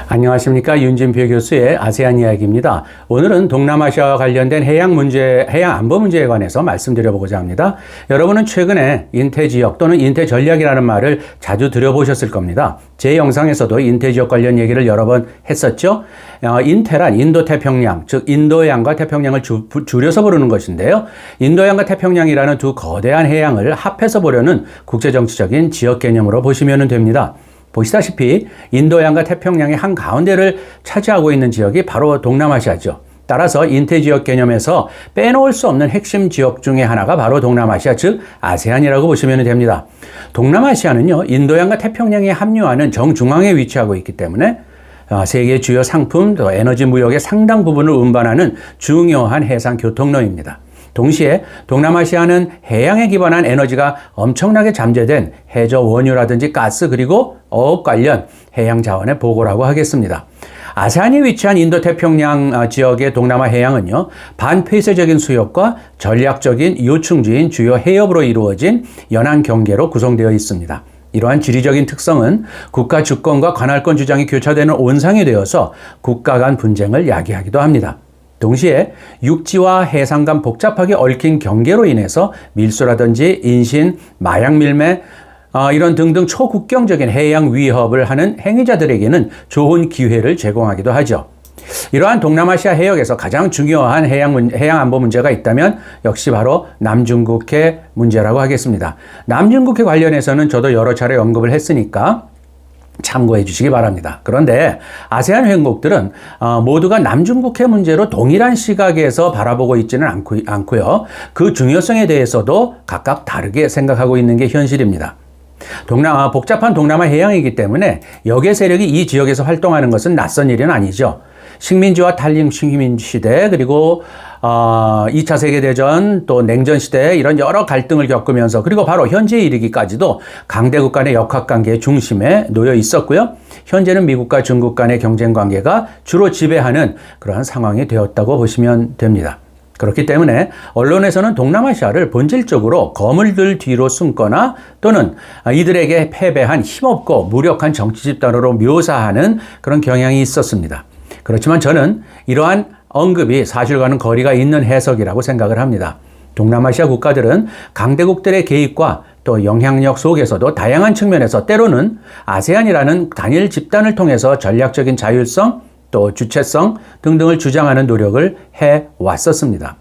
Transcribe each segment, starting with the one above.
안녕하십니까. 윤진표 교수의 아세안 이야기입니다. 오늘은 동남아시아와 관련된 해양 안보 문제에 관해서 말씀드려보고자 합니다. 여러분은 최근에 인태지역 또는 인태전략이라는 말을 자주 들어보셨을 겁니다. 제 영상에서도 인태지역 관련 얘기를 여러 번 했었죠. 인태란 인도태평양, 즉 인도양과 태평양을 줄여서 부르는 것인데요. 인도양과 태평양이라는 두 거대한 해양을 합해서 보려는 국제정치적인 지역 개념으로 보시면 됩니다. 보시다시피 인도양과 태평양의 한가운데를 차지하고 있는 지역이 바로 동남아시아죠. 따라서 인태지역 개념에서 빼놓을 수 없는 핵심 지역 중에 하나가 바로 동남아시아, 즉 아세안이라고 보시면 됩니다. 동남아시아는요, 인도양과 태평양에 합류하는 정중앙에 위치하고 있기 때문에 세계 주요 상품, 또 에너지 무역의 상당 부분을 운반하는 중요한 해상 교통로입니다. 동시에 동남아시아는 해양에 기반한 에너지가 엄청나게 잠재된 해저 원유라든지 가스 그리고 어업 관련 해양 자원의 보고라고 하겠습니다. 아세안이 위치한 인도태평양 지역의 동남아 해양은요, 반폐쇄적인 수역과 전략적인 요충지인 주요 해협으로 이루어진 연안 경계로 구성되어 있습니다. 이러한 지리적인 특성은 국가 주권과 관할권 주장이 교차되는 온상이 되어서 국가 간 분쟁을 야기하기도 합니다. 동시에 육지와 해상 간 복잡하게 얽힌 경계로 인해서 밀수라든지 인신, 마약 밀매, 이런 등등 초국경적인 해양 위협을 하는 행위자들에게는 좋은 기회를 제공하기도 하죠. 이러한 동남아시아 해역에서 가장 중요한 해양 안보 문제가 있다면 역시 바로 남중국해 문제라고 하겠습니다. 남중국해 관련해서는 저도 여러 차례 언급을 했으니까 참고해 주시기 바랍니다. 그런데 아세안 회원국들은 모두가 남중국해 문제로 동일한 시각에서 바라보고 있지는 않고요. 그 중요성에 대해서도 각각 다르게 생각하고 있는 게 현실입니다. 복잡한 동남아 해양이기 때문에 역의 세력이 이 지역에서 활동하는 것은 낯선 일은 아니죠. 식민지와 탈림 식민 시대, 그리고 2차 세계대전, 또 냉전 시대 이런 여러 갈등을 겪으면서 그리고 바로 현재에 이르기까지도 강대국 간의 역학관계의 중심에 놓여 있었고요. 현재는 미국과 중국 간의 경쟁 관계가 주로 지배하는 그러한 상황이 되었다고 보시면 됩니다. 그렇기 때문에 언론에서는 동남아시아를 본질적으로 거물들 뒤로 숨거나 또는 이들에게 패배한 힘없고 무력한 정치 집단으로 묘사하는 그런 경향이 있었습니다. 그렇지만 저는 이러한 언급이 사실과는 거리가 있는 해석이라고 생각을 합니다. 동남아시아 국가들은 강대국들의 개입과 또 영향력 속에서도 다양한 측면에서 때로는 아세안이라는 단일 집단을 통해서 전략적인 자율성, 또 주체성 등등을 주장하는 노력을 해왔었습니다.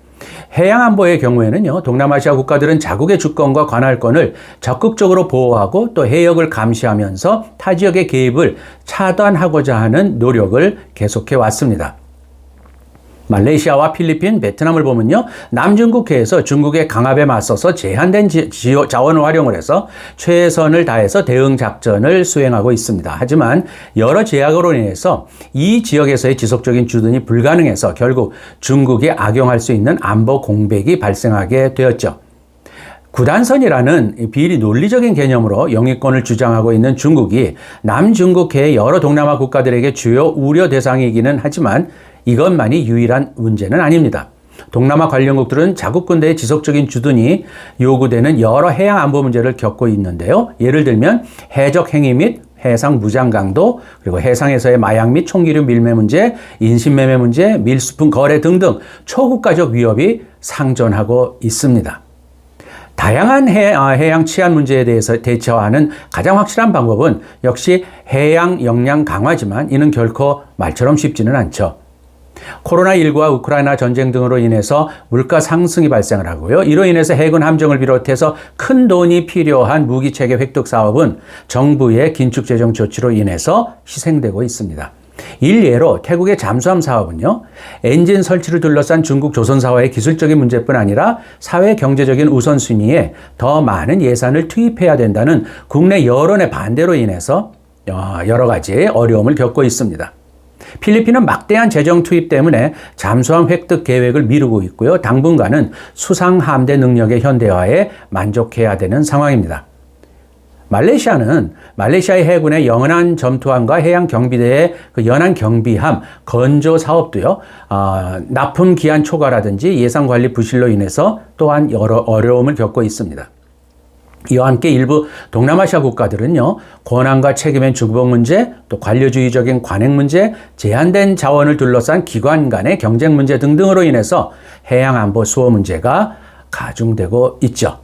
해양 안보의 경우에는요, 동남아시아 국가들은 자국의 주권과 관할권을 적극적으로 보호하고 또 해역을 감시하면서 타 지역의 개입을 차단하고자 하는 노력을 계속해 왔습니다. 말레이시아와 필리핀, 베트남을 보면요, 남중국해에서 중국의 강압에 맞서서 제한된 자원을 활용을 해서 최선을 다해서 대응 작전을 수행하고 있습니다. 하지만 여러 제약으로 인해서 이 지역에서의 지속적인 주둔이 불가능해서 결국 중국이 악용할 수 있는 안보 공백이 발생하게 되었죠. 구단선이라는 비리 논리적인 개념으로 영위권을 주장하고 있는 중국이 남중국해의 여러 동남아 국가들에게 주요 우려 대상이기는 하지만 이것만이 유일한 문제는 아닙니다. 동남아 관련국들은 자국 군대의 지속적인 주둔이 요구되는 여러 해양 안보 문제를 겪고 있는데요. 예를 들면 해적 행위 및 해상 무장 강도, 그리고 해상에서의 마약 및 총기류 밀매 문제, 인신매매 문제, 밀수품 거래 등등 초국가적 위협이 상존하고 있습니다. 다양한 해양 치안 문제에 대해서 대처하는 가장 확실한 방법은 역시 해양 역량 강화지만 이는 결코 말처럼 쉽지는 않죠. 코로나19와 우크라이나 전쟁 등으로 인해서 물가 상승이 발생을 하고요. 이로 인해서 해군 함정을 비롯해서 큰 돈이 필요한 무기체계 획득 사업은 정부의 긴축 재정 조치로 인해서 희생되고 있습니다. 일례로 태국의 잠수함 사업은요, 엔진 설치를 둘러싼 중국 조선사와의 기술적인 문제뿐 아니라 사회 경제적인 우선순위에 더 많은 예산을 투입해야 된다는 국내 여론의 반대로 인해서 여러 가지 어려움을 겪고 있습니다. 필리핀은 막대한 재정 투입 때문에 잠수함 획득 계획을 미루고 있고요. 당분간은 수상 함대 능력의 현대화에 만족해야 되는 상황입니다. 말레이시아는 말레이시아의 해군의 연안 점투함과 해양 경비대의 그 연안 경비함 건조 사업도요, 납품 기한 초과라든지 예산 관리 부실로 인해서 또한 여러 어려움을 겪고 있습니다. 이와 함께 일부 동남아시아 국가들은요, 권한과 책임의 중복 문제, 또 관료주의적인 관행 문제, 제한된 자원을 둘러싼 기관 간의 경쟁 문제 등등으로 인해서 해양 안보 수호 문제가 가중되고 있죠.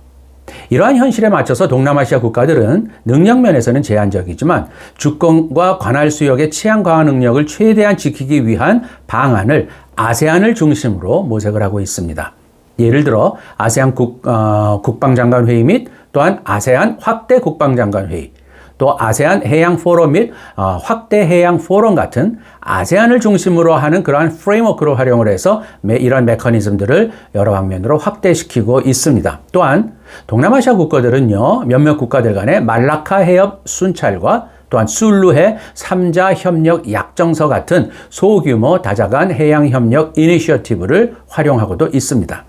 이러한 현실에 맞춰서 동남아시아 국가들은 능력 면에서는 제한적이지만 주권과 관할 수역의 치안 강화 능력을 최대한 지키기 위한 방안을 아세안을 중심으로 모색을 하고 있습니다. 예를 들어 아세안 국방장관 회의 및 또한 아세안 확대 국방장관 회의, 또 아세안 해양 포럼 및 확대 해양 포럼 같은 아세안을 중심으로 하는 그러한 프레임워크로 활용을 해서 이런 메커니즘들을 여러 방면으로 확대시키고 있습니다. 또한 동남아시아 국가들은요, 몇몇 국가들 간의 말라카 해협 순찰과 또한 술루해 3자 협력 약정서 같은 소규모 다자간 해양 협력 이니셔티브를 활용하고도 있습니다.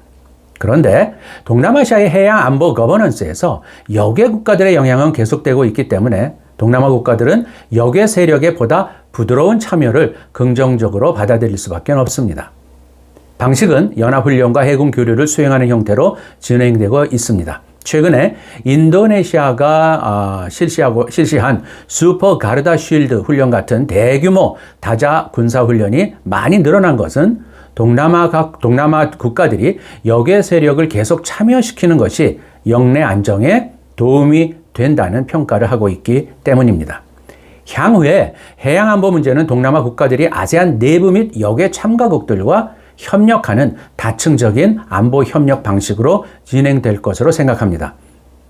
그런데 동남아시아의 해양 안보 거버넌스에서 역외 국가들의 영향은 계속되고 있기 때문에 동남아 국가들은 역외 세력의 보다 부드러운 참여를 긍정적으로 받아들일 수밖에 없습니다. 방식은 연합훈련과 해군 교류를 수행하는 형태로 진행되고 있습니다. 최근에 인도네시아가 실시한 슈퍼 가르다 쉴드 훈련 같은 대규모 다자 군사훈련이 많이 늘어난 것은 동남아 국가들이 역외 세력을 계속 참여시키는 것이 영내 안정에 도움이 된다는 평가를 하고 있기 때문입니다. 향후에 해양안보 문제는 동남아 국가들이 아세안 내부 및 역외 참가국들과 협력하는 다층적인 안보 협력 방식으로 진행될 것으로 생각합니다.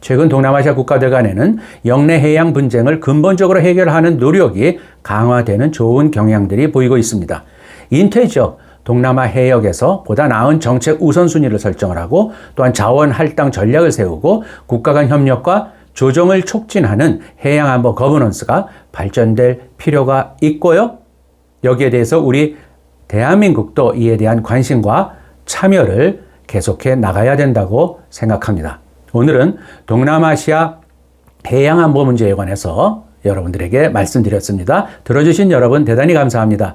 최근 동남아시아 국가들 간에는 영내 해양 분쟁을 근본적으로 해결하는 노력이 강화되는 좋은 경향들이 보이고 있습니다. 인퇴지역 동남아 해역에서 보다 나은 정책 우선순위를 설정을 하고 또한 자원 할당 전략을 세우고 국가 간 협력과 조정을 촉진하는 해양안보 거버넌스가 발전될 필요가 있고요. 여기에 대해서 우리 대한민국도 이에 대한 관심과 참여를 계속해 나가야 된다고 생각합니다. 오늘은 동남아시아 해양안보 문제에 관해서 여러분들에게 말씀드렸습니다. 들어주신 여러분 대단히 감사합니다.